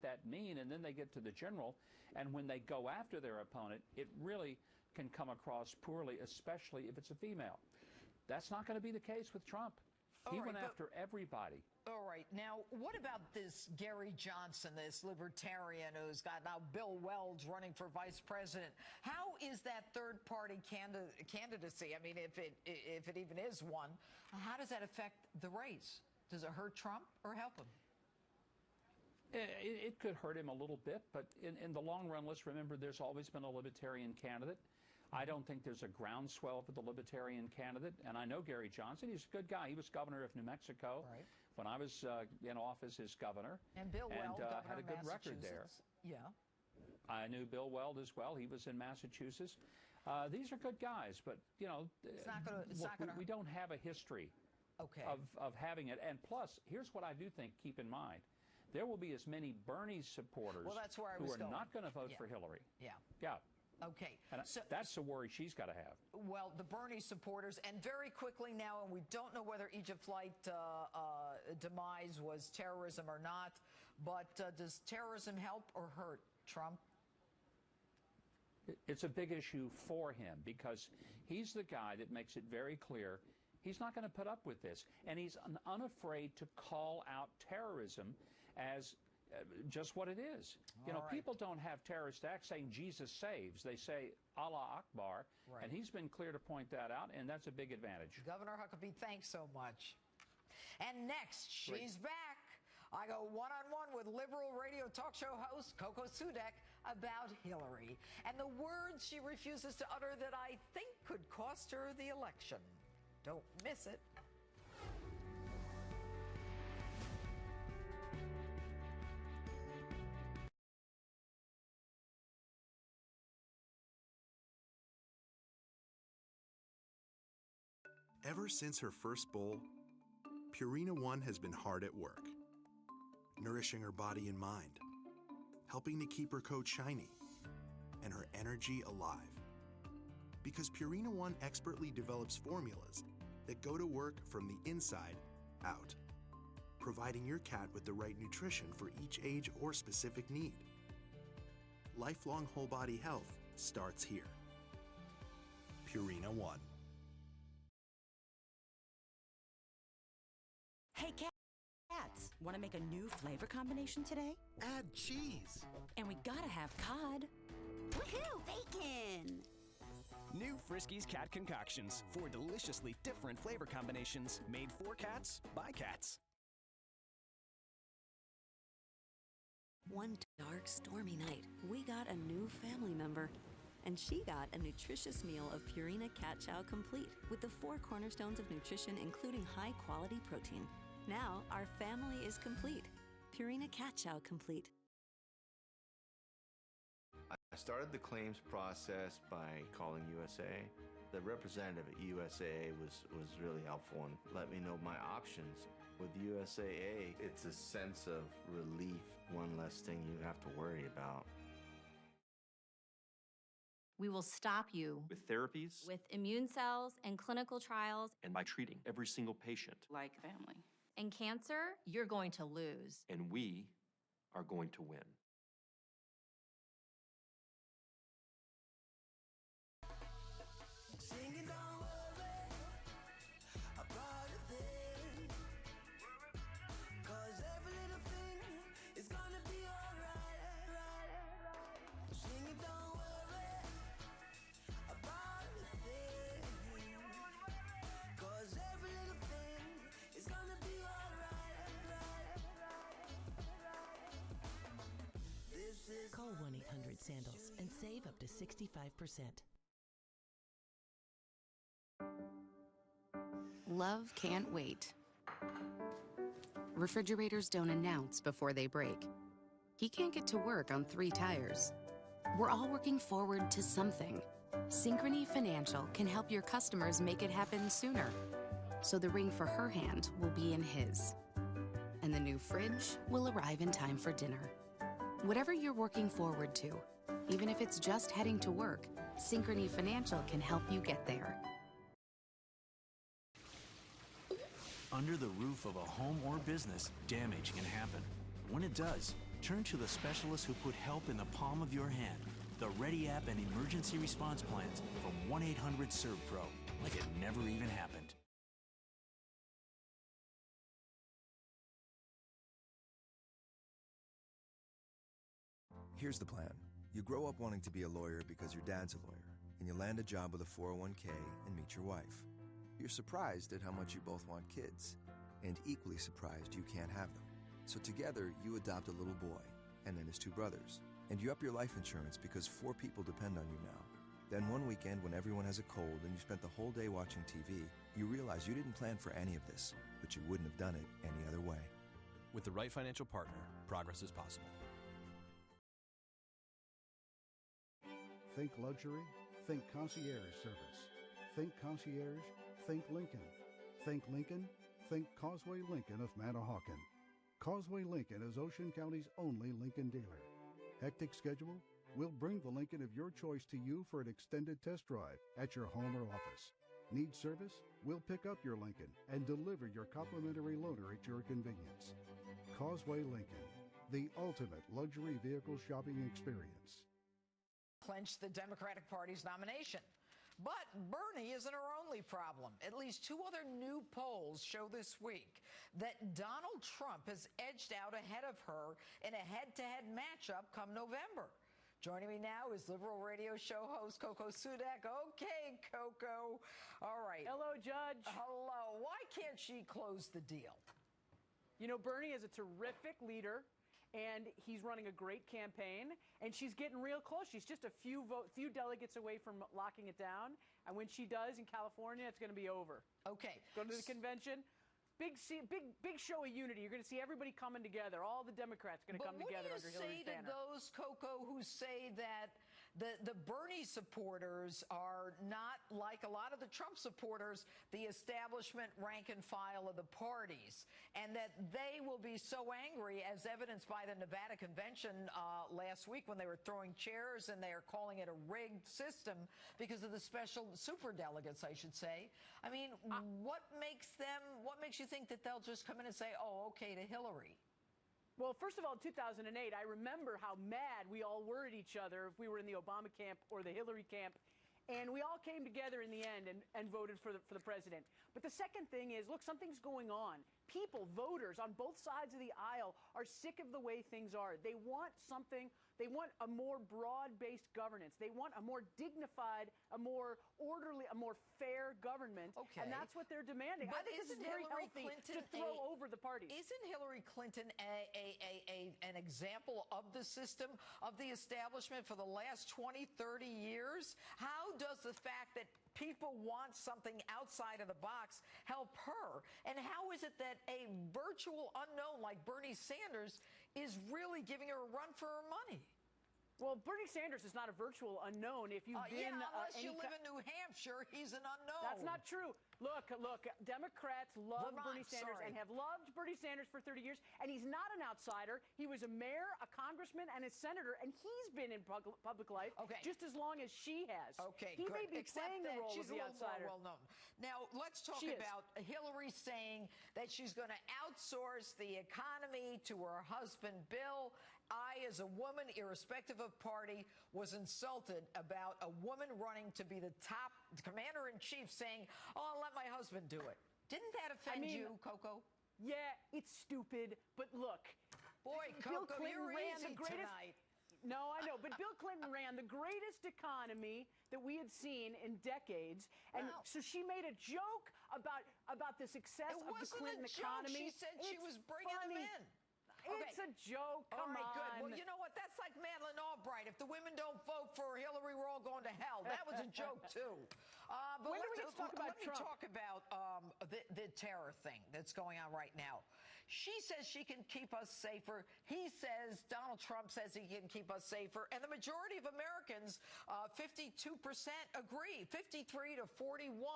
that mean, and then they get to the general, and when they go after their opponent, it really can come across poorly, especially if it's a female. That's not going to be the case with Trump. He went after everybody. All right. Now, what about this Gary Johnson, this libertarian who's got now Bill Weld running for vice president? How is that third-party candidacy? I mean, if it even is one, how does that affect the race? Does it hurt Trump or help him? It could hurt him a little bit, but in the long run, let's remember there's always been a libertarian candidate. I don't think there's a groundswell for the libertarian candidate, and I know Gary Johnson. He's a good guy. He was governor of New Mexico when I was in office as governor, and Bill Weld had a good record there. Yeah, I knew Bill Weld as well. He was in Massachusetts. These are good guys, but you know, we don't have a history of having it. And plus, here's what I do think. Keep in mind, there will be as many Bernie supporters who are not going to vote for Hillary. Yeah. Okay. And so that's a worry she's got to have. Well, the Bernie supporters, and very quickly now, and we don't know whether Egypt flight demise was terrorism or not, but does terrorism help or hurt Trump? It's a big issue for him because he's the guy that makes it very clear he's not going to put up with this. And he's unafraid to call out terrorism as just what it is. You know, people don't have terrorist acts saying Jesus saves. They say Allah Akbar, and he's been clear to point that out, and that's a big advantage. Governor Huckabee, thanks so much. And next, she's back. I go one-on-one with liberal radio talk show host Coco Sudek about Hillary and the words she refuses to utter that I think could cost her the election. Don't miss it. Ever since her first bowl, Purina One has been hard at work, nourishing her body and mind, helping to keep her coat shiny, and her energy alive. Because Purina One expertly develops formulas that go to work from the inside out, providing your cat with the right nutrition for each age or specific need. Lifelong whole body health starts here. Purina One. Hey, cats, want to make a new flavor combination today? Add cheese. And we gotta have cod. Woohoo, bacon! New Friskies Cat Concoctions. 4 deliciously different flavor combinations made for cats by cats. One dark, stormy night, we got a new family member. And she got a nutritious meal of Purina Cat Chow Complete with the 4 cornerstones of nutrition, including high-quality protein. Now, our family is complete. Purina Cat Chow Complete. I started the claims process by calling USA. The representative at USAA was really helpful and let me know my options. With USAA, it's a sense of relief, one less thing you have to worry about. We will stop you with therapies, with immune cells and clinical trials, and by treating every single patient like family. In cancer, you're going to lose. And we are going to win. Call 1-800-SANDALS and save up to 65%. Love can't wait. Refrigerators don't announce before they break. He can't get to work on 3 tires. We're all working forward to something. Synchrony Financial can help your customers make it happen sooner. So the ring for her hand will be in his. And the new fridge will arrive in time for dinner. Whatever you're working forward to, even if it's just heading to work, Synchrony Financial can help you get there. Under the roof of a home or business, damage can happen. When it does, Turn to the specialists who put help in the palm of your hand. The Ready app and emergency response plans from 1-800-SERVPRO. Like it never even happened. Here's the plan. You grow up wanting to be a lawyer because your dad's a lawyer, and you land a job with a 401k and meet your wife. You're surprised at how much you both want kids, and equally surprised you can't have them. So together, you adopt a little boy, and then his 2 brothers. And you up your life insurance because 4 people depend on you now. Then one weekend when everyone has a cold and you spent the whole day watching TV, you realize you didn't plan for any of this, but you wouldn't have done it any other way. With the right financial partner, progress is possible. Think luxury, think concierge service. Think concierge, think Lincoln. Think Lincoln, think Causeway Lincoln of Manahawkin. Causeway Lincoln is Ocean County's only Lincoln dealer. Hectic schedule? We'll bring the Lincoln of your choice to you for an extended test drive at your home or office. Need service? We'll pick up your Lincoln and deliver your complimentary loaner at your convenience. Causeway Lincoln, the ultimate luxury vehicle shopping experience. Clinched the Democratic Party's nomination. But Bernie isn't her only problem. At least 2 other new polls show this week that Donald Trump has edged out ahead of her in a head-to-head matchup come November. Joining me now is Liberal radio show host Coco Sudak. Okay, Coco. All right. Hello, Judge. Hello. Why can't she close the deal? You know, Bernie is a terrific leader, and he's running a great campaign, and she's getting real close. She's just a few delegates away from locking it down, and when she does in California, it's going to be over. Okay. Go to the convention. Big show of unity. You're going to see everybody coming together. All the Democrats going to come together under Hillary's banner. But what do you say to those, Coco, who say that the Bernie supporters are not like a lot of the Trump supporters, the establishment rank and file of the parties, and that they will be so angry, as evidenced by the Nevada convention last week when they were throwing chairs and they are calling it a rigged system because of the special superdelegates, I should say. I mean, what makes you think that they'll just come in and say, oh, okay, to Hillary? Well, first of all, in 2008, I remember how mad we all were at each other if we were in the Obama camp or the Hillary camp. And we all came together in the end and voted for the president. But the second thing is, look, something's going on. People, voters on both sides of the aisle are sick of the way things are. They want something. They want a more broad-based governance. They want a more dignified, a more orderly, a more fair government. Okay. And that's what they're demanding. But I think this is very healthy to throw over the parties. Isn't Hillary Clinton an example of the system, of the establishment for the last 20, 30 years? How does the fact that people want something outside of the box help her? And how is it that a virtual unknown like Bernie Sanders is really giving her a run for her money? Well, Bernie Sanders is not a virtual unknown. If you've been unless you live in New Hampshire, he's an unknown. That's not true. Look, Democrats love Vermont, Bernie Sanders and have loved Bernie Sanders for 30 years, and he's not an outsider. He was a mayor, a congressman, and a senator, and he's been in public life just as long as she has. Okay, he good. may be Except playing the role she's of the a little outsider. more well-known. Now, let's talk about Hillary saying that she's going to outsource the economy to her husband, Bill. I, as a woman, irrespective of party, was insulted about a woman running to be the top commander-in-chief saying, oh, I'll let my husband do it. Didn't that offend you, Coco? Yeah, it's stupid, but look. Boy, Bill Coco, Clinton you're ran easy the greatest, tonight. No, I know, but Bill Clinton ran the greatest economy that we had seen in decades, and so she made a joke about the success of the Clinton economy. She said she was bringing them in. It's a joke. Come on. Good. Well, you know what? That's like Madeleine Albright. If the women don't vote for Hillary, we're all going to hell. That was a joke, too. But when do we talk about Trump? Let me talk about the terror thing that's going on right now. She says she can keep us safer. He says, Donald Trump says he can keep us safer. And the majority of Americans, 52% agree. 53 to 41.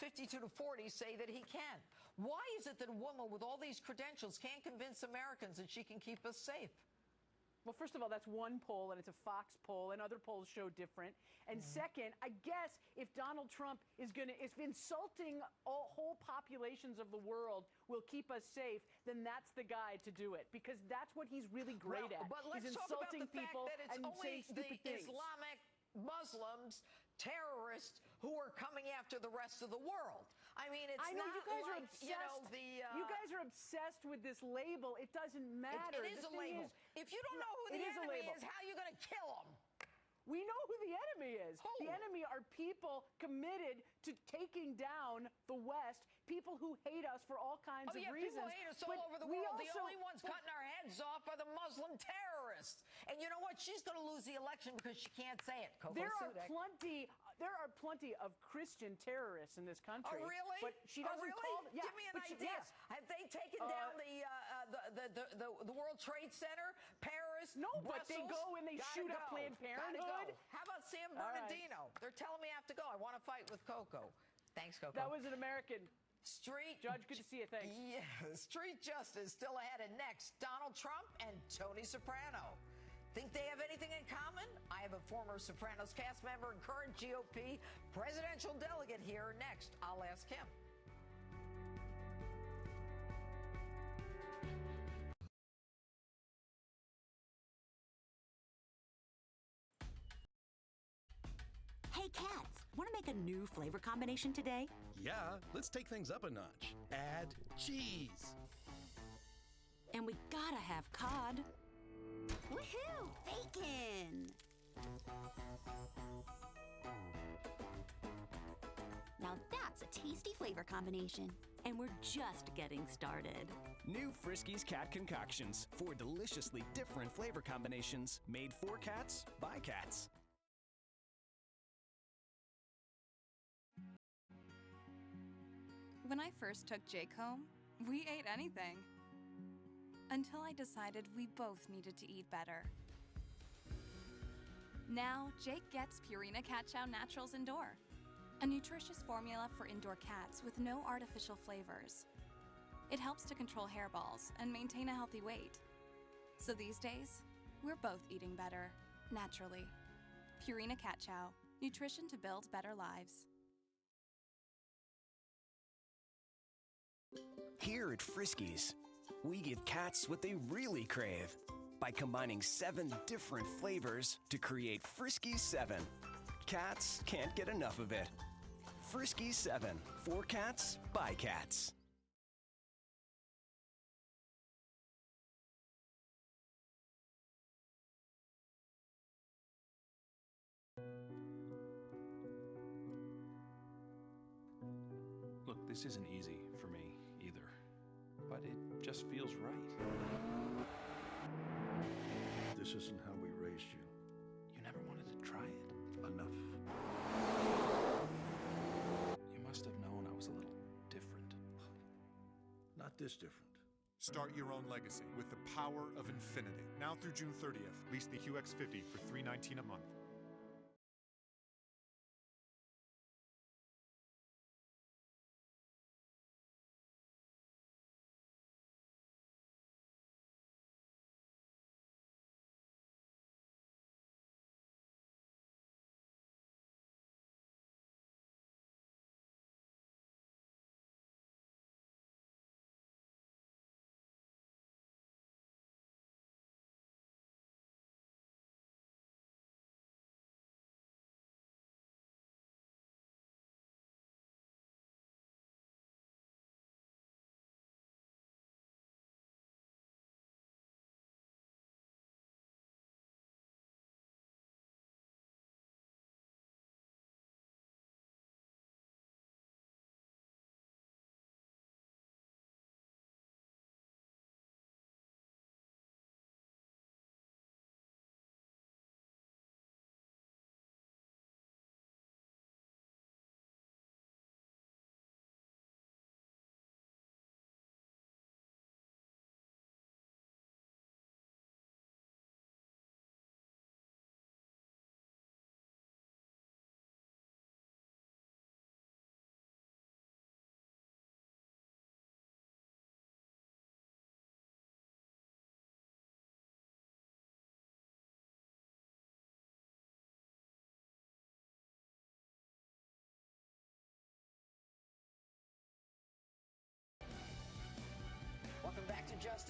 52 to 40 say that he can. Why is it that a woman with all these credentials can't convince Americans that she can keep us safe? Well, first of all, that's one poll, and it's a Fox poll, and other polls show different. And second, I guess if Donald Trump if insulting whole populations of the world will keep us safe, then that's the guy to do it, because that's what he's really great at. But let's he's talk about insulting the fact people that it's and only saying stupid the things. Islamic Muslims, terrorists, who are coming after the rest of the world. I mean, it's I know, not you guys like, are obsessed. You guys are obsessed with this label. It doesn't matter. It is a label. If you don't know who the enemy is, how are you going to kill them? We know who the enemy is. Who? The enemy are people committed to taking down the West, people who hate us for all kinds of reasons. People hate us all over the world. The only ones cutting our heads off are the Muslim terrorists. And you know what? She's going to lose the election because she can't say it. There are plenty of Christian terrorists in this country. Oh, really? But she doesn't call them. Yeah, Give me an idea. Yes. Have they taken down the World Trade Center, Paris, No, Brussels? but they go and they shoot up Planned Parenthood. How about San Bernardino? Right. They're telling me I have to go. I want to fight with Coco. Thanks, Coco. That was an American. Judge, good to see you. Thanks. Yeah, street justice still ahead. And next, Donald Trump and Tony Soprano. Think they have anything in common? I have a former Sopranos cast member and current GOP presidential delegate here. Next, I'll ask him. Hey, cats, want to make a new flavor combination today? Yeah, let's take things up a notch. Add cheese. And we gotta have cod. Woohoo! Bacon! Now that's a tasty flavor combination. And we're just getting started. New Friskies Cat Concoctions. 4 deliciously different flavor combinations made for cats by cats. When I first took Jake home, we ate anything. Until I decided we both needed to eat better. Now, Jake gets Purina Cat Chow Naturals Indoor, a nutritious formula for indoor cats with no artificial flavors. It helps to control hairballs and maintain a healthy weight. So these days, we're both eating better, naturally. Purina Cat Chow, nutrition to build better lives. Here at Friskies, we give cats what they really crave by combining 7 different flavors to create Friskies 7. Cats can't get enough of it. Friskies 7, for cats, by cats. Look, this isn't easy for me either, but it just feels right. This isn't how we raised you. You never wanted to try it. Enough. You must have known I was a little different. Not this different. Start your own legacy with the power of infinity. Now through June 30th, lease the QX50 for $319 a month.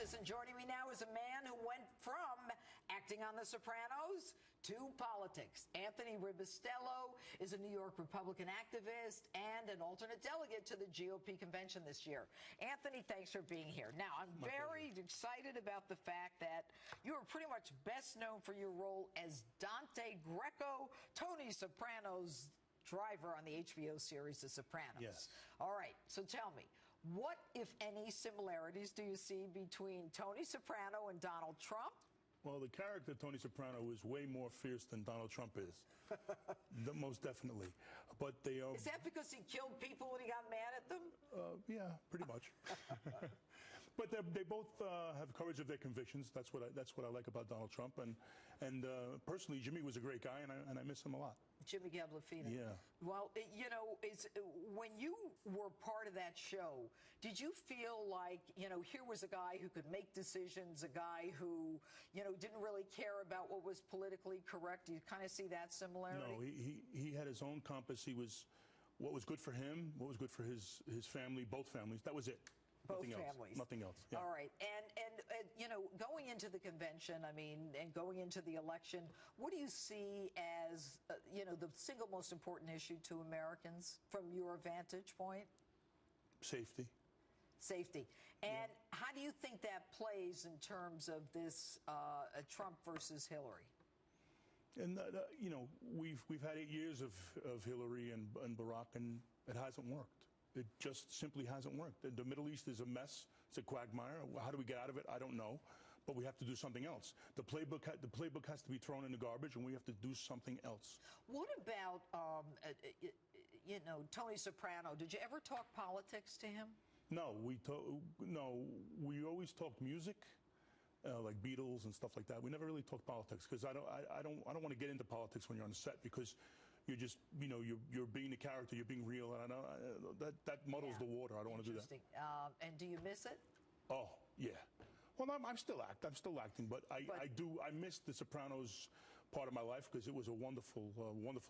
Justice, and joining me now is a man who went from acting on The Sopranos to politics. Anthony Ribistello is a New York Republican activist and an alternate delegate to the GOP convention this year. Anthony, thanks for being here. Now, I'm very excited about the fact that you are pretty much best known for your role as Dante Greco, Tony Soprano's driver on the HBO series The Sopranos. Yes. All right, so tell me, what, if any, similarities do you see between Tony Soprano and Donald Trump? Well, the character Tony Soprano is way more fierce than Donald Trump is. Most definitely. But they are... Is that because he killed people when he got mad at them? Yeah, pretty much. But they both have courage of their convictions. That's what I like about Donald Trump. And personally, Jimmy was a great guy, and I miss him a lot. Jimmy Gabaldon. Yeah. Well, you know, when you were part of that show, did you feel like, you know, here was a guy who could make decisions, a guy who, you know, didn't really care about what was politically correct? Do you kind of see that similarity? No, he had his own compass. He was what was good for him, what was good for his family, both families. That was it. Both Nothing families. Else. Nothing else. Yeah. All right. And you know, going into the convention, I mean, and going into the election, what do you see as, you know, the single most important issue to Americans from your vantage point? Safety. Safety. And how do you think that plays in terms of this Trump versus Hillary? And, you know, we've had 8 years of Hillary and Barack, and it hasn't worked. It just simply hasn't worked. The Middle East is a mess. It's a quagmire. How do we get out of it? I don't know. But we have to do something else. The playbook has to be thrown in the garbage, and we have to do something else. What about, you know, Tony Soprano? Did you ever talk politics to him? No, we always talked music, like Beatles and stuff like that. We never really talked politics because I don't want to get into politics when you're on the set because you're just, you know, you're being the character, you're being real, and that muddles the water. I don't want to do that. Interesting. And do you miss it? Oh, yeah. Well, I'm still acting, but I miss the Sopranos part of my life because it was a wonderful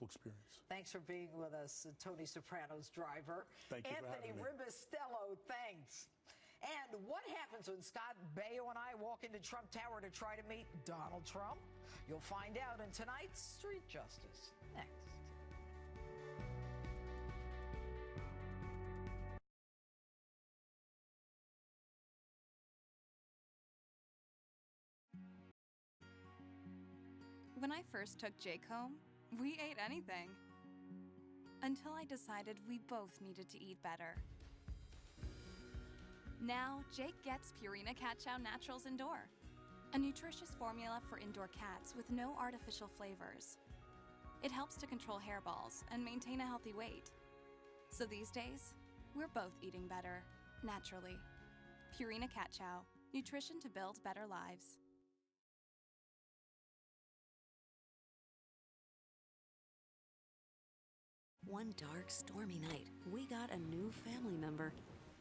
experience. Thanks for being with us, Tony Soprano's driver. Thank you for having me. Anthony Ribistello, thanks. And what happens when Scott Baio and I walk into Trump Tower to try to meet Donald Trump? You'll find out in tonight's Street Justice. Next. When I first took Jake home, we ate anything. Until I decided we both needed to eat better. Now, Jake gets Purina Cat Chow Naturals Indoor, a nutritious formula for indoor cats with no artificial flavors. It helps to control hairballs and maintain a healthy weight. So these days, we're both eating better, naturally. Purina Cat Chow, nutrition to build better lives. One dark, stormy night, we got a new family member.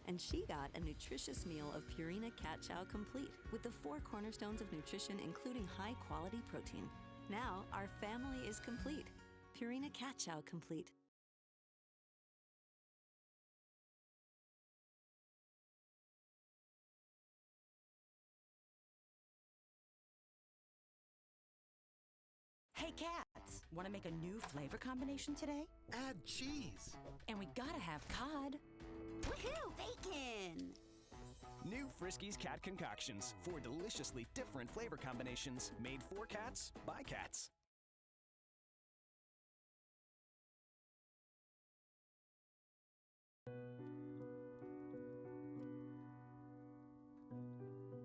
And she got a nutritious meal of Purina Cat Chow Complete with the 4 cornerstones of nutrition, including high-quality protein. Now, our family is complete. Purina Cat Chow Complete. Hey, cats, want to make a new flavor combination today? Add cheese. And we gotta have cod. Woohoo, bacon! New Friskies Cat Concoctions. 4 deliciously different flavor combinations made for cats by cats.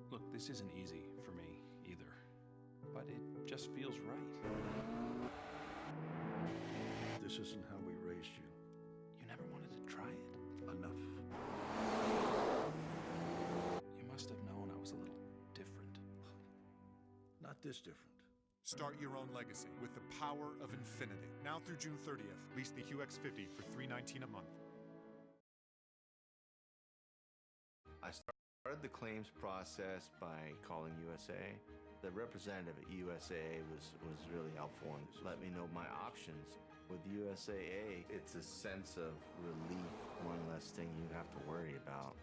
Look, this isn't easy for me either, but it just feels right. This isn't how we raised you. You never wanted to try it? Enough. You must have known I was a little different. Not this different. Start your own legacy with the power of infinity. Now through June 30th, lease the UX50 for $319 a month. I started the claims process by calling USA. The representative at USAA was really helpful and let me know my options. With USAA, it's a sense of relief, one less thing you have to worry about.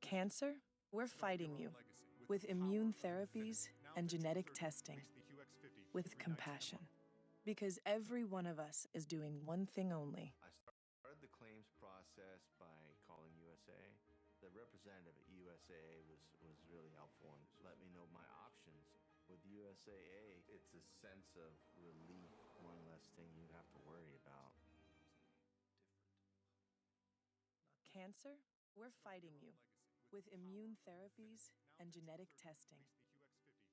Cancer, we're fighting you with immune therapies and genetic testing, with compassion. Because every one of us is doing one thing only. I started the claims process by calling USA. The representative at USAA was really helpful and let me know my options. With USAA, it's a sense of relief, one less thing you have to worry about. Cancer, we're fighting you with immune therapies and genetic testing,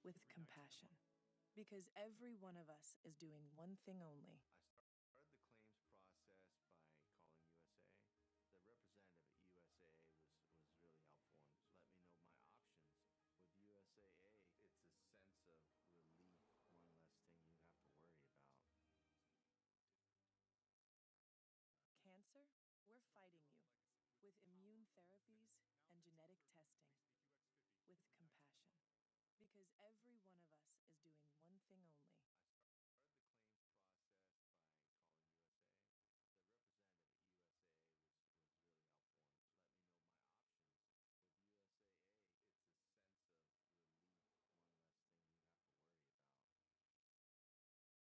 with compassion. Because every one of us is doing one thing only. I started the claims process by calling USA. The representative at USAA was really helpful and let me know my options. With USAA, it's a sense of relief, one less thing you have to worry about. Cancer, we're fighting you with immune therapies and genetic testing, with compassion. Because every one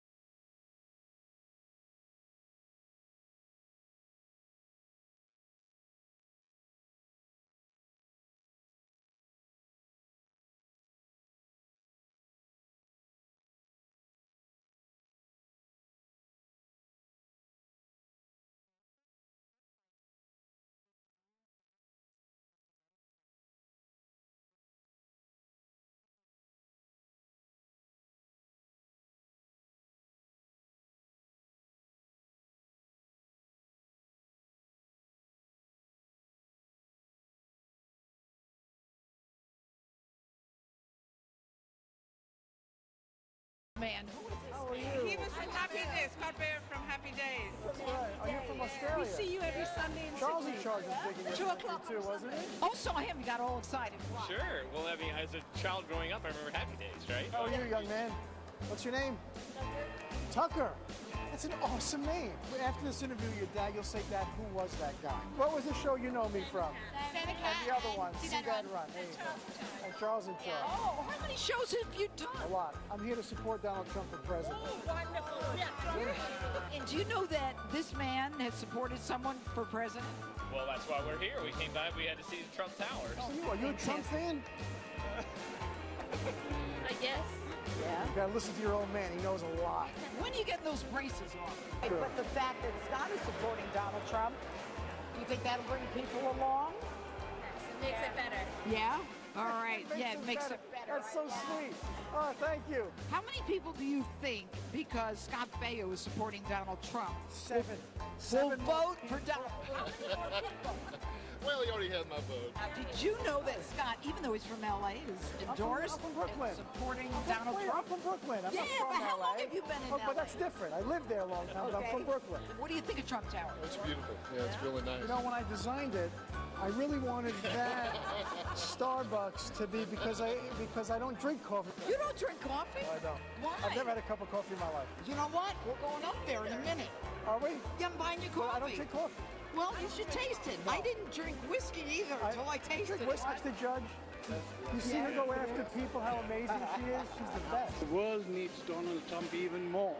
of us is doing one thing only. Man, who is this? How are you? He was from Happy Days, Scott Bair from Happy Days. That's right. Are you from Australia? We see you every Sunday in Charles in Sydney. charge was big in 2 o'clock too, wasn't he? Oh, saw him. He got all excited. Wow. Sure. Well, I mean, as a child growing up, I remember Happy Days, right? How are you, young man? What's your name? Tucker. That's an awesome name. After this interview, your dad, you'll say, Dad, who was that guy? What was the show you know me from? Santa And the other one, See Dad Run. There you go. And Charles in charge. Oh, how many shows have you done? A lot. I'm here to support Donald Trump for president. Oh, wonderful. And do you know that this man has supported someone for president? Well, that's why we're here. We came by, we had to see the Trump Towers. Are you a Trump fan? I guess. Yeah. You gotta listen to your old man. He knows a lot. When are you getting those braces on? Sure. But the fact that Scott is supporting Donald Trump, do you think that'll bring people along? Makes it better. Yeah? All right. Yeah, it makes it better. That's so sweet. Oh, thank you. How many people do you think, because Scott Baio is supporting Donald Trump, will vote for Donald Trump? Well, he already had my vote. Did you know that Scott, even though he's from L.A., is endorsed I'm from Brooklyn. supporting Donald Trump? I'm from Brooklyn. I'm Yeah, not from but how LA. long have you been in But LA? that's different. I lived there a long time, but I'm from Brooklyn. What do you think of Trump Tower? It's beautiful. Yeah, it's really nice. You know, when I designed it, I really wanted that Starbucks to be because I don't drink coffee. You don't drink coffee? I don't. Why? I've never had a cup of coffee in my life. You know what? We're going up there in a minute. Are we? Yeah, I'm buying you coffee. I don't drink coffee. Well, you should taste it. No. I didn't drink whiskey either until I tasted Drink it. whiskey, the judge. You see her go after people, how amazing she is? She's the best. The world needs Donald Trump even more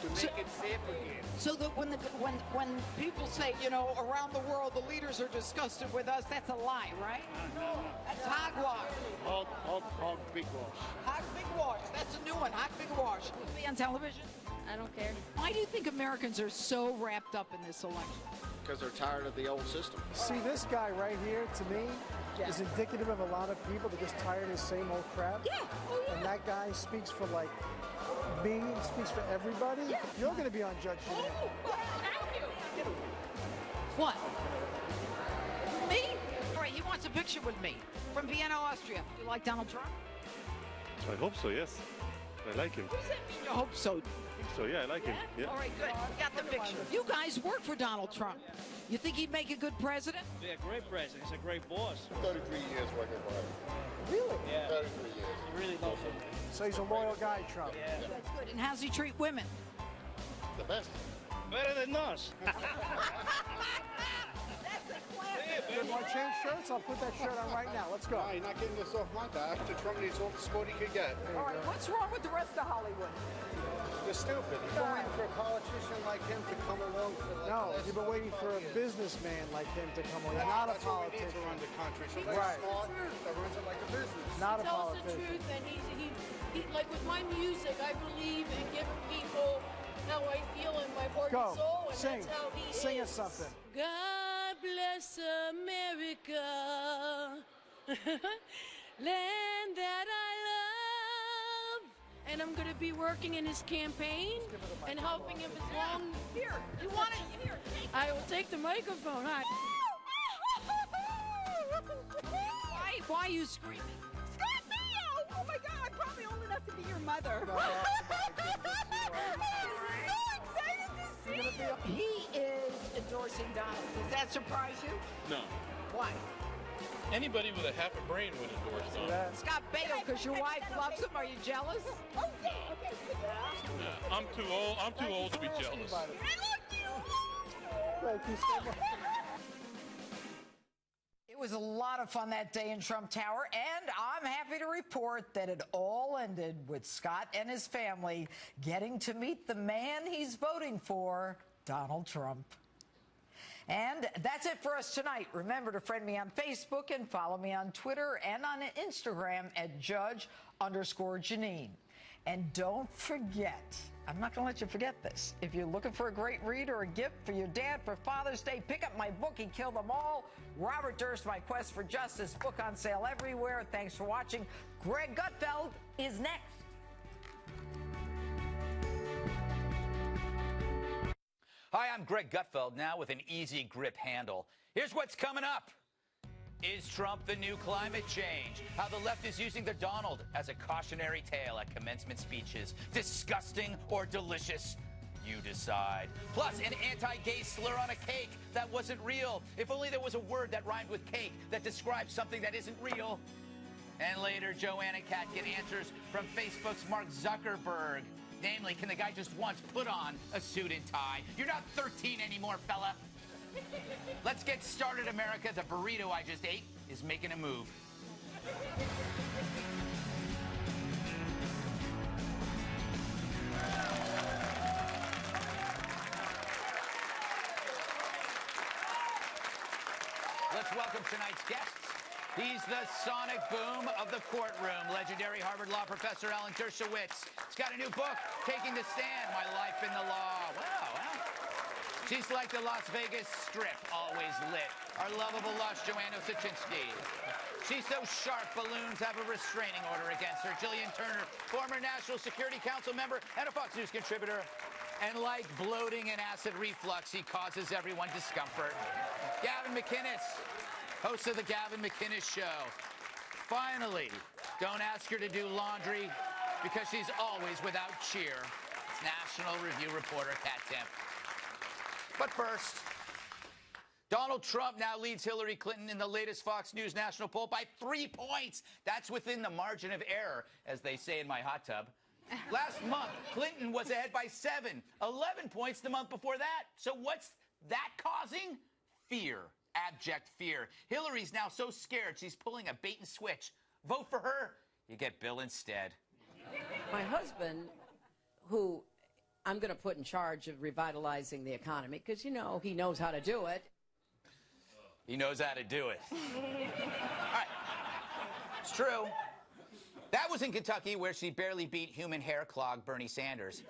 to make it safe again. So that when people say, you know, around the world the leaders are disgusted with us, that's a lie, right? No. That's hogwash. Hog, big wash. Hog big wash. That's a new one. Hog big wash. Be on television? I don't care. Why do you think Americans are so wrapped up in this election? Because they're tired of the old system. See, this guy right here, to me, is indicative of a lot of people that are just tired of the same old crap. Yeah. Oh, yeah. And that guy speaks for, like, me, speaks for everybody. Yeah. You're going to be on Judge Shannon. Oh, thank you. What? Me? All right, he wants a picture with me from Vienna, Austria. You like Donald Trump? I hope so, yes. I like him. What does that mean, you hope so? So, yeah, I like him. Yeah. All right, good. We got the picture. You guys work for Donald Trump. You think he'd make a good president? Be a great president. He's a great boss. 33 years working for him. Really? Yeah. 33 years. He really loves him. So he's a loyal guy, Trump. Yeah. That's good. And how's he treat women? The best. Better than us. You want to change shirts? I'll put that shirt on right now. Let's go. No, you're not getting this off my back. Trump needs all the support he could get. All right, what's wrong with the rest of Hollywood? You're stupid. You've been waiting for a politician like him to come along for like No, the last you've been waiting for a years. businessman like him to come along. He's not a That's what we need to politician. run the country. Somebody Right. smart that runs it like a business. Not a He tells the politician. truth, and he like with my music, I believe in giving people how I feel in my heart Go. and soul, and Sing. that's how he Sing is. us something. God bless America, land that I love. And I'm going to be working in his campaign and helping him as long. Here, you want it? Here, take I will take the microphone. Hi. Why are you screaming? Scott Mayo! Oh my God, I'm probably old enough to be your mother. He is endorsing Donald. Does that surprise you? No. Why? Anybody with a half a brain would endorse Donald. Scott Baio, because your wife loves him. Are you jealous? Oh yeah, okay. Yeah, I'm too old. I'm too old to be jealous. I love you. Thank you so much. It was a lot of fun that day in Trump Tower, and I'm happy to report that it all ended with Scott and his family getting to meet the man he's voting for, Donald Trump. And that's it for us tonight. Remember to friend me on Facebook and follow me on Twitter and on Instagram at Judge_Janine. And don't forget, I'm not going to let you forget this. If you're looking for a great read or a gift for your dad for Father's Day, pick up my book, He Killed Them All. Robert Durst, My Quest for Justice, book on sale everywhere. Thanks for watching. Greg Gutfeld is next. Hi, I'm Greg Gutfeld, now with an easy grip handle. Here's what's coming up. Is Trump the new climate change? How the left is using the Donald as a cautionary tale at commencement speeches. Disgusting or delicious? You decide. Plus, an anti-gay slur on a cake that wasn't real. If only there was a word that rhymed with cake that describes something that isn't real. And later, Joanne and Kat get answers from Facebook's Mark Zuckerberg. Namely, can the guy just once put on a suit and tie? You're not 13 anymore, fella. Let's get started, America. The burrito I just ate is making a move. Let's welcome tonight's guests. He's the sonic boom of the courtroom, legendary Harvard Law professor Alan Dershowitz. He's got a new book, Taking the Stand, My Life in the Law. Wow. She's like the Las Vegas Strip, always lit. Our lovable lush, Joanna Sachinsky. She's so sharp, balloons have a restraining order against her. Jillian Turner, former National Security Council member and a Fox News contributor. And like bloating and acid reflux, he causes everyone discomfort. Gavin McInnes, host of the Gavin McInnes Show. Finally, don't ask her to do laundry because she's always without cheer. It's National Review reporter Kat Timpf. But first, Donald Trump now leads Hillary Clinton in the latest Fox News national poll by 3 points. That's within the margin of error, as they say in my hot tub. Last month, Clinton was ahead by 7, 11 points the month before that. So what's that causing? Fear. Abject fear. Hillary's now so scared she's pulling a bait and switch. Vote for her, you get Bill instead. My husband, who I'm going to put in charge of revitalizing the economy, because, you know, he knows how to do it. He knows how to do it. All right. It's true. That was in Kentucky, where she barely beat human hair clog Bernie Sanders.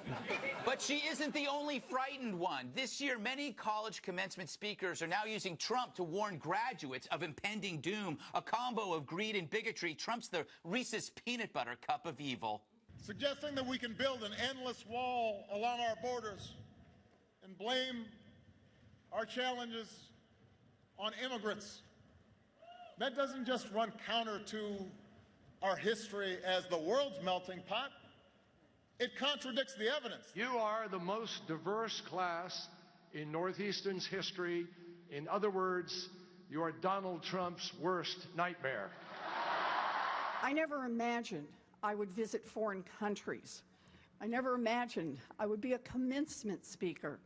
But she isn't the only frightened one. This year, many college commencement speakers are now using Trump to warn graduates of impending doom. A combo of greed and bigotry. Trump's the Reese's peanut butter cup of evil. Suggesting that we can build an endless wall along our borders and blame our challenges on immigrants. That doesn't just run counter to our history as the world's melting pot. It contradicts the evidence. You are the most diverse class in Northeastern's history. In other words, you are Donald Trump's worst nightmare. I never imagined I would visit foreign countries. I never imagined I would be a commencement speaker.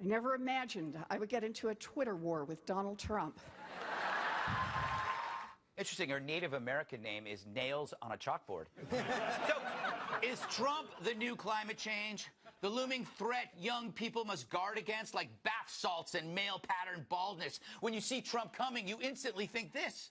I never imagined I would get into a Twitter war with Donald Trump. Interesting, her Native American name is Nails on a Chalkboard. So, is Trump the new climate change? The looming threat young people must guard against, like bath salts and male pattern baldness. When you see Trump coming, you instantly think this.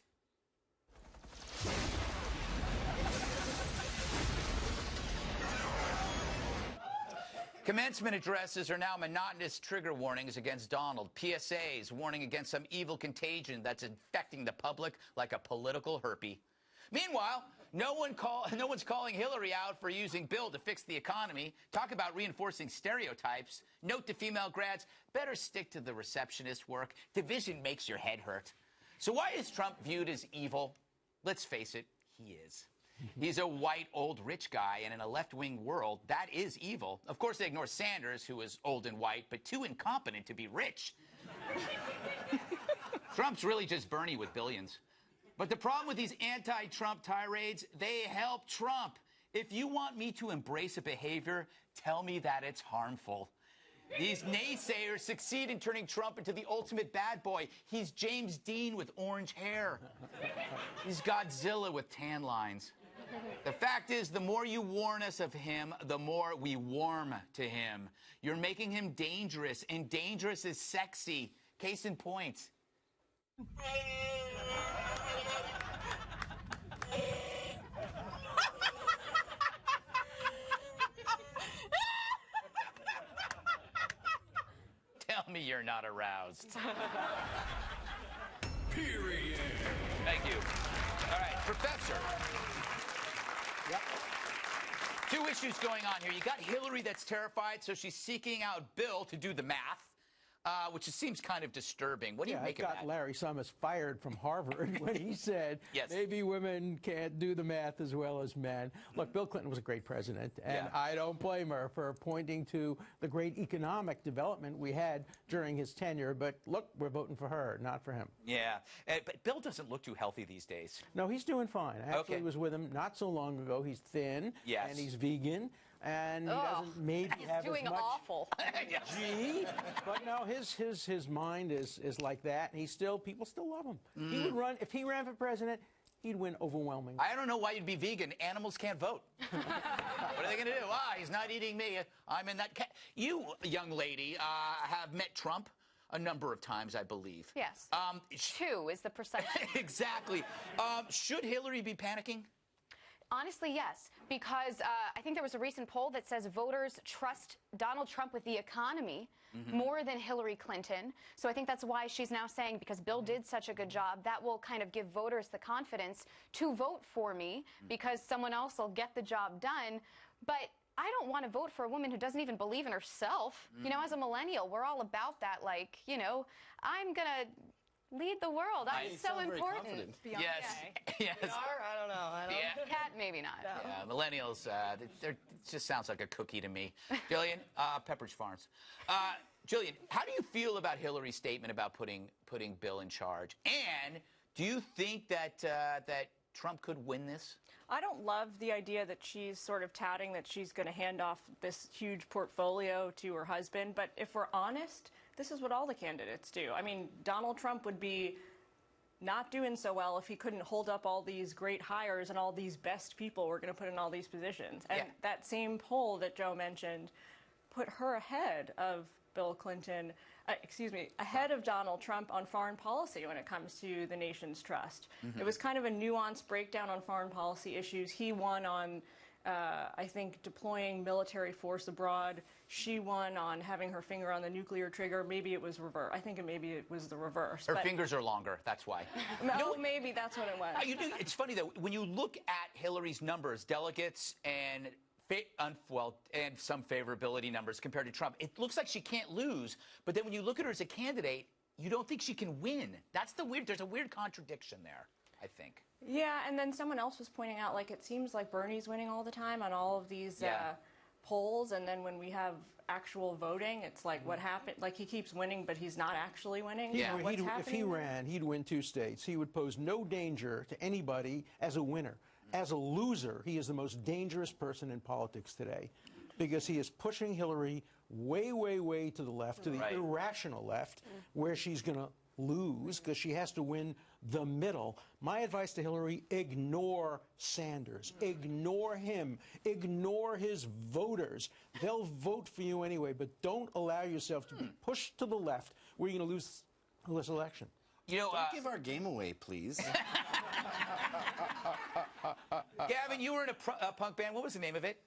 Commencement addresses are now monotonous trigger warnings against Donald, PSAs warning against some evil contagion that's infecting the public like a political herpes. Meanwhile, no one's calling Hillary out for using Bill to fix the economy. Talk about reinforcing stereotypes. Note to female grads, better stick to the receptionist work. Division makes your head hurt. So why is Trump viewed as evil? Let's face it, he is. He's a white, old, rich guy, and in a left-wing world, that is evil. Of course, they ignore Sanders, who is old and white, but too incompetent to be rich. Trump's really just Bernie with billions. But the problem with these anti-Trump tirades, they help Trump. If you want me to embrace a behavior, tell me that it's harmful. These naysayers succeed in turning Trump into the ultimate bad boy. He's James Dean with orange hair. He's Godzilla with tan lines. The fact is, the more you warn us of him, the more we warm to him. You're making him dangerous, and dangerous is sexy. Case in point. Tell me you're not aroused. Period. Thank you. All right, Professor. Yep. Two issues going on here. You got Hillary that's terrified, so she's seeking out Bill to do the math, which seems kind of disturbing. What do you make of that? I got Larry Summers fired from Harvard when he said maybe women can't do the math as well as men. Look, Bill Clinton was a great president, and I don't blame her for pointing to the great economic development we had during his tenure. But look, we're voting for her, not for him. Yeah, but Bill doesn't look too healthy these days. No, he's doing fine. I actually was with him not so long ago. He's thin, and he's vegan. And he doesn't maybe have as much awful. G, but no, his mind is like that, and people still love him. He would run if he ran for president. He'd win overwhelmingly. I don't know why you'd be vegan. Animals can't vote. What are they going to do? He's not eating me. I'm in that. You, young lady, have met Trump a number of times, I believe. Yes. 2 is the precise. Exactly. Should Hillary be panicking? Honestly, yes, because I think there was a recent poll that says voters trust Donald Trump with the economy more than Hillary Clinton. So I think that's why she's now saying, because Bill did such a good job, that will kind of give voters the confidence to vote for me because someone else will get the job done. But I don't want to vote for a woman who doesn't even believe in herself. You know, as a millennial, we're all about that, like, you know, I'm going to lead the world. I'm so important. Yes. Yes. I don't know. Cat, maybe not. No. Yeah, millennials, it just sounds like a cookie to me. Jillian, Pepperidge Farms. Jillian, how do you feel about Hillary's statement about putting Bill in charge? And do you think that that Trump could win this? I don't love the idea that she's sort of touting that she's going to hand off this huge portfolio to her husband. But if we're honest, this is what all the candidates do. I mean, Donald Trump would be not doing so well if he couldn't hold up all these great hires and all these best people we're going to put in all these positions. And that same poll that Joe mentioned put her ahead of Bill Clinton, ahead of Donald Trump on foreign policy when it comes to the nation's trust. It was kind of a nuanced breakdown on foreign policy issues. He won on, I think, deploying military force abroad. She won on having her finger on the nuclear trigger. Maybe it was reverse. I think maybe it was the reverse. Her fingers are longer, that's why. No, maybe that's what it was. It's funny, though, when you look at Hillary's numbers, delegates and some favorability numbers compared to Trump, it looks like she can't lose. But then when you look at her as a candidate, you don't think she can win. There's a weird contradiction there, I think. Yeah, and then someone else was pointing out, like, it seems like Bernie's winning all the time on all of these polls, and then when we have actual voting, it's like, what happened? Like, he keeps winning, but he's not actually winning. Yeah, if he ran, he'd win 2 states. He would pose no danger to anybody as a winner. As a loser, he is the most dangerous person in politics today because he is pushing Hillary way, way, way to the left, to the irrational left, where she's going to lose because she has to win the middle. My advice to Hillary, ignore Sanders. Ignore him. Ignore his voters. They'll vote for you anyway, but don't allow yourself to be pushed to the left where you're going to lose this election. You know, don't give our game away, please. Gavin, you were in a punk band. What was the name of it?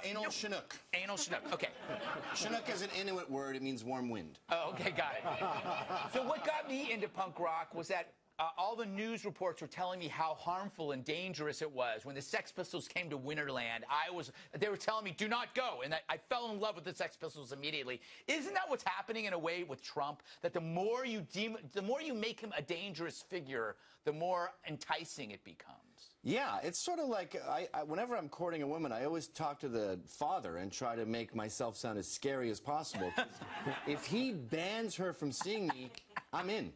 Anal Chinook. Anal Chinook, okay. Chinook is an Inuit word. It means warm wind. Oh, okay, got it. So what got me into punk rock was that all the news reports were telling me how harmful and dangerous it was. When the Sex Pistols came to Winterland, they were telling me, do not go. And I fell in love with the Sex Pistols immediately. Isn't that what's happening in a way with Trump? That the more you make him a dangerous figure, the more enticing it becomes. Yeah, it's sort of like whenever I'm courting a woman, I always talk to the father and try to make myself sound as scary as possible. If he bans her from seeing me, I'm in.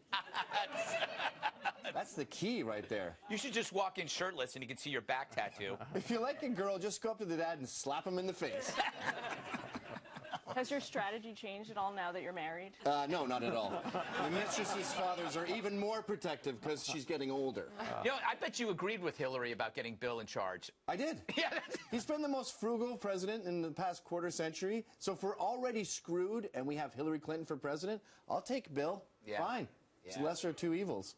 That's the key right there. You should just walk in shirtless and you can see your back tattoo. If you like a girl, just go up to the dad and slap him in the face. Has your strategy changed at all now that you're married? No, not at all. The mistress's fathers are even more protective because she's getting older. You know, I bet you agreed with Hillary about getting Bill in charge. I did. Yeah. He's been the most frugal president in the past quarter century. So if we're already screwed and we have Hillary Clinton for president, I'll take Bill. Yeah. Fine. It's lesser of two evils.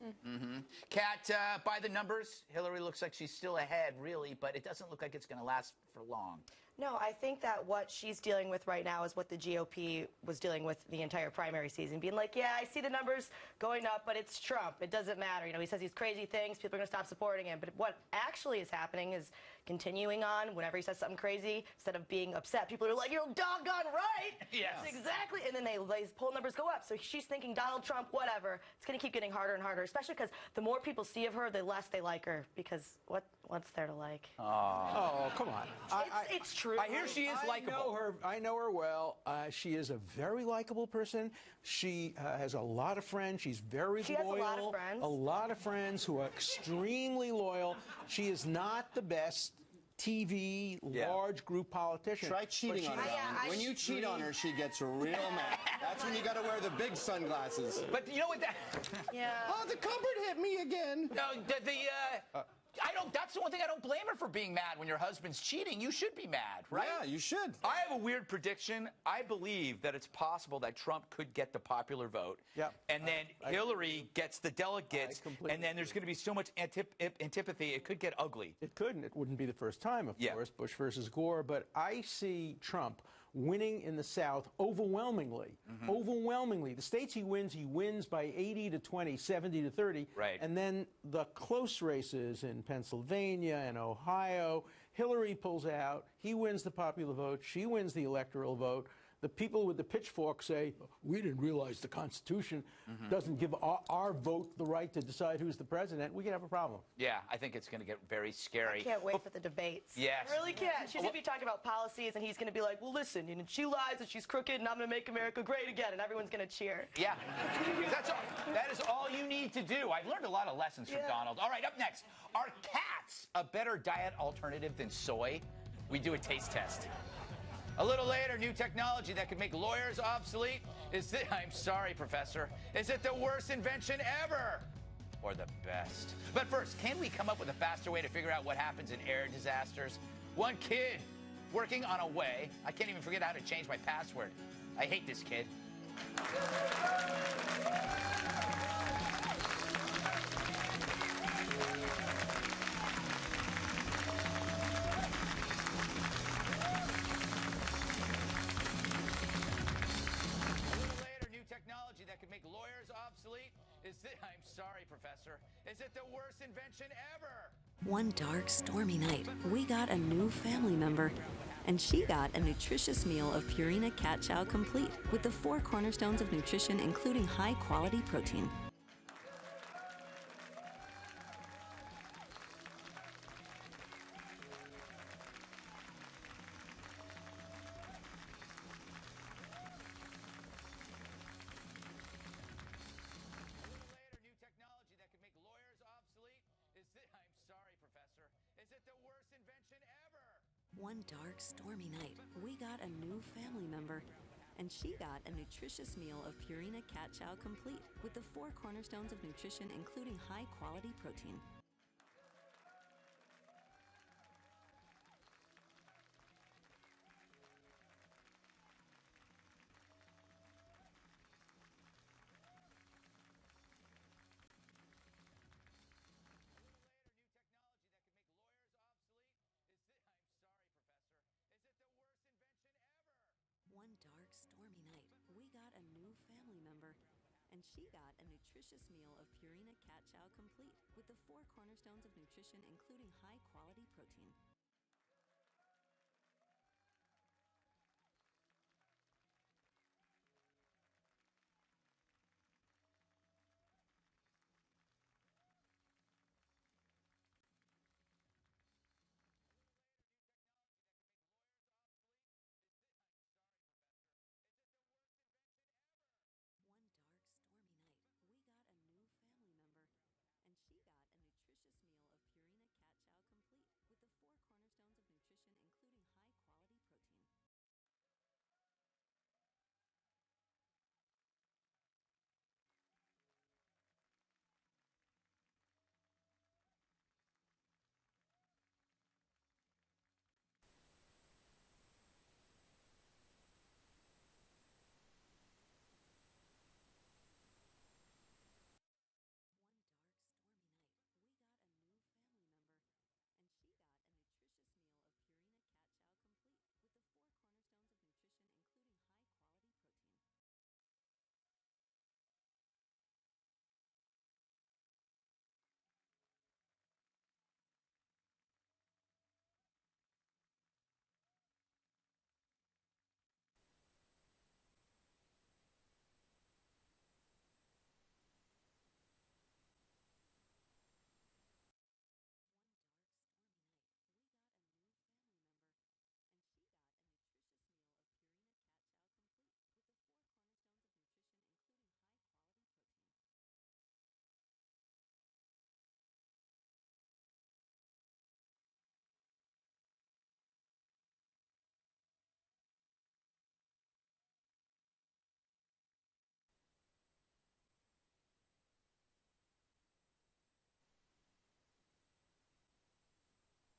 Kat, by the numbers, Hillary looks like she's still ahead, really, but it doesn't look like it's going to last for long. No, I think that what she's dealing with right now is what the GOP was dealing with the entire primary season, being like, yeah, I see the numbers going up, but it's Trump. It doesn't matter. You know, he says these crazy things. People are going to stop supporting him. But what actually is happening is continuing on whenever he says something crazy, instead of being upset, people are like, you're doggone right. Yes. That's exactly. And then these poll numbers go up. So she's thinking Donald Trump, whatever. It's going to keep getting harder and harder, especially because the more people see of her, the less they like her. Because what's there to like? Oh, come on. It's true. I hear she is likable. I know her well. She is a very likable person. She has a lot of friends. She's very She has loyal. a lot of friends. A lot of friends who are extremely loyal. She is not the best TV, large group politician. Try cheating on her, Alan. When you cheat on her, she gets real mad. That's when you got to wear the big sunglasses. But you know what? Oh, the cupboard hit me again. No, that's the one thing I don't blame her for being mad when your husband's cheating. You should be mad, right? Yeah, you should. I have a weird prediction. I believe that it's possible that Trump could get the popular vote. Yeah. And then Hillary gets the delegates, and then there's going to be so much antipathy, it could get ugly. It could, and it wouldn't be the first time, of course, Bush versus Gore, but I see Trump winning in the South overwhelmingly. Overwhelmingly. The states he wins by 80 to 20, 70 to 30. Right. And then the close races in Pennsylvania and Ohio, Hillary pulls out. He wins the popular vote. She wins the electoral vote. The people with the pitchfork say, we didn't realize the Constitution doesn't give our vote the right to decide who's the president. We could have a problem. Yeah, I think it's going to get very scary. I can't wait for the debates. Yes. I really can't. She's going to be talking about policies, and he's going to be like, well, listen, you know, she lies and she's crooked, and I'm going to make America great again, and everyone's going to cheer. Yeah. That is all you need to do. I've learned a lot of lessons from Donald. All right, up next. Are cats a better diet alternative than soy? We do a taste test. A little later, new technology that could make lawyers obsolete. I'm sorry, Professor. Is it the worst invention ever? Or the best? But first, can we come up with a faster way to figure out what happens in air disasters? One kid working on a way. I can't even forget how to change my password. I hate this kid. That could make lawyers obsolete? I'm sorry, Professor. Is it the worst invention ever? One dark, stormy night, we got a new family member. And she got a nutritious meal of Purina Cat Chow Complete with the 4 cornerstones of nutrition, including high-quality protein. I'm sorry, Professor. Is it the One dark, stormy night, we got a new family member, and she got a nutritious meal of Purina Cat Chow Complete with the 4 cornerstones of nutrition, including high-quality protein. One dark, stormy night, we got a new family member, and she got a nutritious meal of Purina Cat Chow Complete with the 4 cornerstones of nutrition, including high-quality protein. One dark, stormy night, we got a new family member, and she got a nutritious meal of Purina Cat Chow Complete with the 4 cornerstones of nutrition, including high-quality protein. One dark, stormy night, we got a new family member, and she got a nutritious meal of Purina Cat Chow Complete with the 4 cornerstones of nutrition, including high-quality protein. One dark, stormy night, we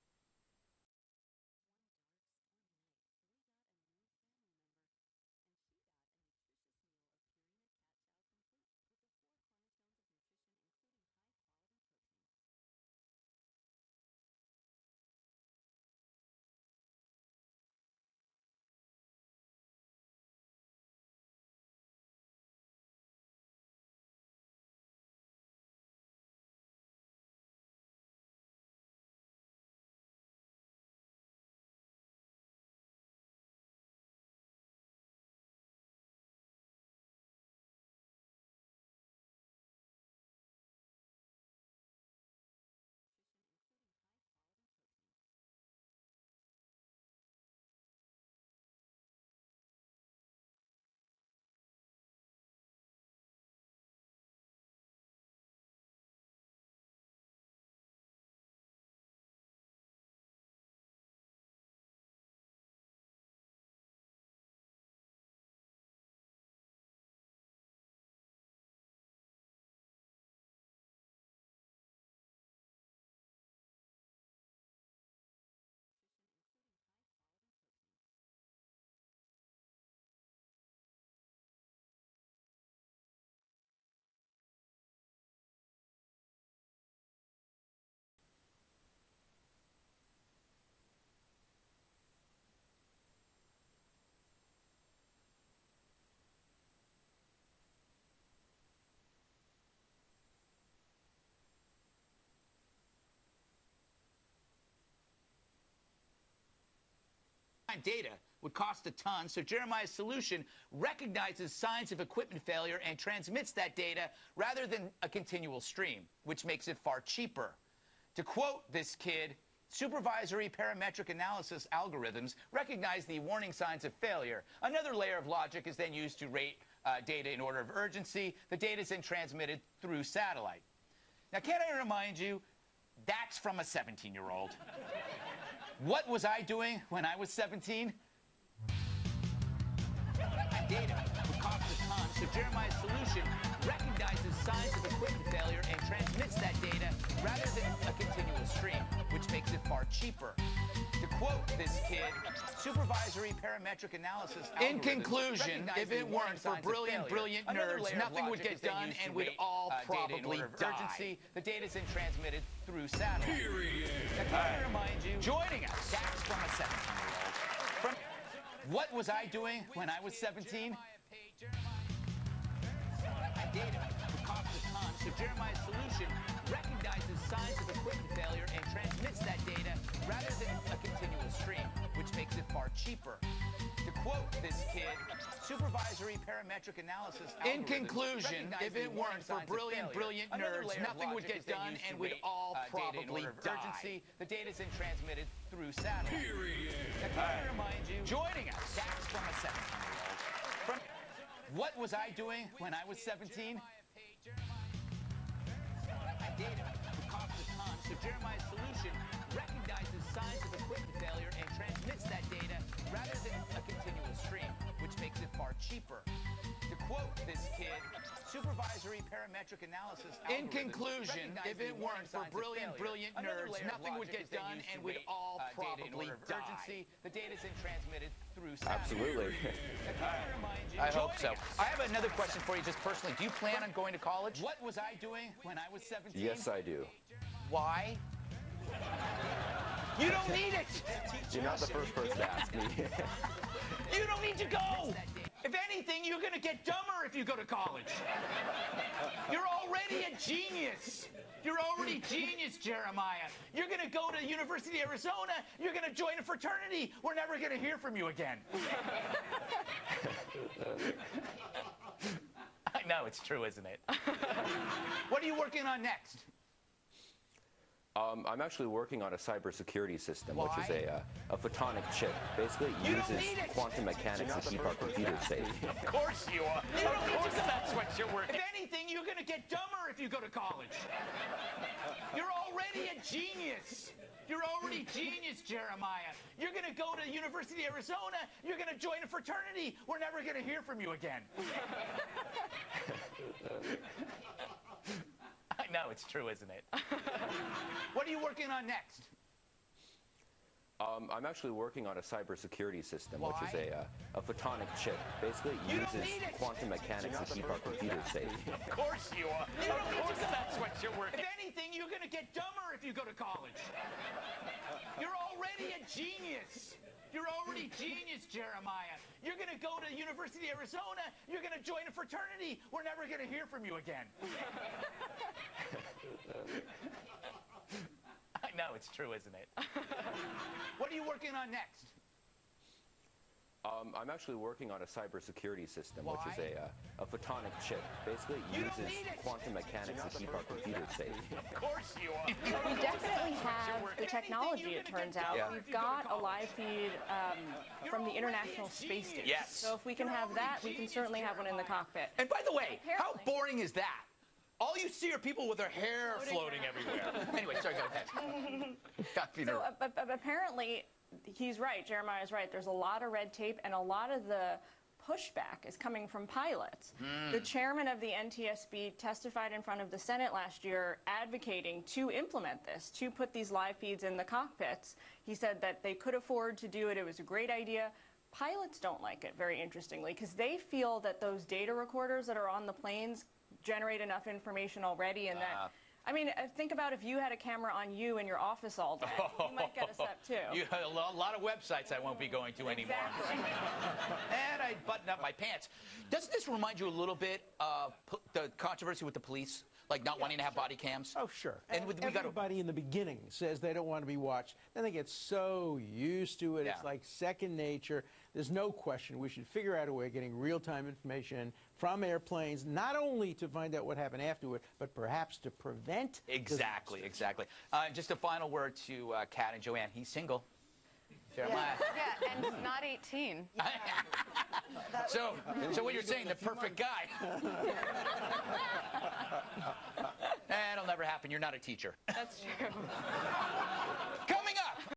got a new family member, and she got a nutritious meal of Purina Cat Chow Complete with the 4 cornerstones of nutrition, including high-quality protein. One dark, stormy night, we got a new family member, and she got a nutritious meal of Purina Cat Chow Complete with the 4 cornerstones of nutrition, including high-quality protein. Nutrition, including high-quality protein. Nutrition, including high-quality protein. Data would cost a ton, so Jeremiah's solution recognizes signs of equipment failure and transmits that data rather than a continual stream, which makes it far cheaper. To quote this kid, supervisory parametric analysis algorithms recognize the warning signs of failure. Another layer of logic is then used to rate data in order of urgency. The data is then transmitted through satellite. Now, can't I remind you, that's from a 17-year-old. What was I doing when I was 17? Data would cost a ton, so Jeremiah's solution recognizes signs of equipment failure and transmits that data rather than a continuous stream, which makes it far cheaper. To quote this kid, supervisory parametric analysis In conclusion, if it weren't for brilliant nerds, nothing would get done and we'd all probably die. Urgency, the data is then transmitted through satellite. Period. Now, can I remind you, joining us, that's from a 17-year-old. From what was I doing when I was 17? Data would cost a ton, so Jeremiah's solution recognizes signs of equipment failure and transmits that data rather than a continuous stream, which makes it far cheaper. To quote this kid, supervisory parametric analysis. In conclusion, if it weren't for brilliant nerds, nothing would get done and we'd all probably die. Urgency, the data is then transmitted through satellite. Period. Now, can I remind you, joining us, that's from a 17-year-old. From what was I doing when I was 17? Data would cost a ton, so Jeremiah's solution recognizes signs of equipment failure and transmits that data rather than a continuous stream, which makes it far cheaper. To quote this kid, supervisory parametric analysis. In conclusion, if it weren't for brilliant nerds, nothing would get done and we'd all probably die. Urgency, the data is then transmitted through satellite. Absolutely. I hope so. I have another question for you just personally. Do you plan on going to college? What was I doing when I was 17? Yes, I do. Why? You don't need it! You're not the first person to ask me. You don't need to go! If anything, you're going to get dumber if you go to college. You're already a genius. You're already genius, Jeremiah. You're going to go to the University of Arizona. You're going to join a fraternity. We're never going to hear from you again. I know, it's true, isn't it? What are you working on next? I'm actually working on a cybersecurity system, Why? which is a photonic chip. Basically, it uses quantum mechanics to keep our computers safe. Of course you are. Of course that's what you're working. If anything, you're going to get dumber if you go to college. You're already a genius. You're already genius, Jeremiah. You're going to go to the University of Arizona. You're going to join a fraternity. We're never going to hear from you again. I know, it's true, isn't it? What are you working on next? I'm actually working on a cybersecurity system, Why? which is a photonic chip. Basically, it uses quantum mechanics to keep our computers safe. Of course you are. Of course that's what you're working. If anything, you're going to get dumber if you go to college. You're already a genius. You're already genius, Jeremiah. You're going to go to the University of Arizona. You're going to join a fraternity. We're never going to hear from you again. I know, it's true, isn't it? What are you working on next? I'm actually working on a cybersecurity system, Why? which is a photonic chip. Basically, it uses quantum mechanics to keep our computers safe. Of course you are. We definitely have the technology, it turns out. Yeah. We've got a live feed from the International Space Station. Yes. So if we can have that, we can certainly have one in the cockpit. And by the way, how boring is that? All you see are people with their hair floating everywhere. Anyway, sorry, go ahead. So apparently, he's right. Jeremiah's right. There's a lot of red tape, and a lot of the pushback is coming from pilots. The chairman of the NTSB testified in front of the Senate last year advocating to implement this, to put these live feeds in the cockpits. He said that they could afford to do it. It was a great idea. Pilots don't like it, very interestingly, because they feel that those data recorders that are on the planes generate enough information already, and that, I mean, think about if you had a camera on you in your office all day. You might get a set too. A lot of websites I won't be going to anymore. And I button up my pants. Doesn't this remind you a little bit of the controversy with the police? Like not wanting to have body cams? Oh, sure. And everybody in the beginning says they don't want to be watched. Then they get so used to it. Yeah. It's like second nature. There's no question we should figure out a way of getting real-time information from airplanes, not only to find out what happened afterward, but perhaps to prevent. Exactly. Just a final word to Kat and Joanne. He's single. Jeremiah. Yeah, and not 18. So what you're saying, the perfect guy. That'll never happen. You're not a teacher. That's true. Coming up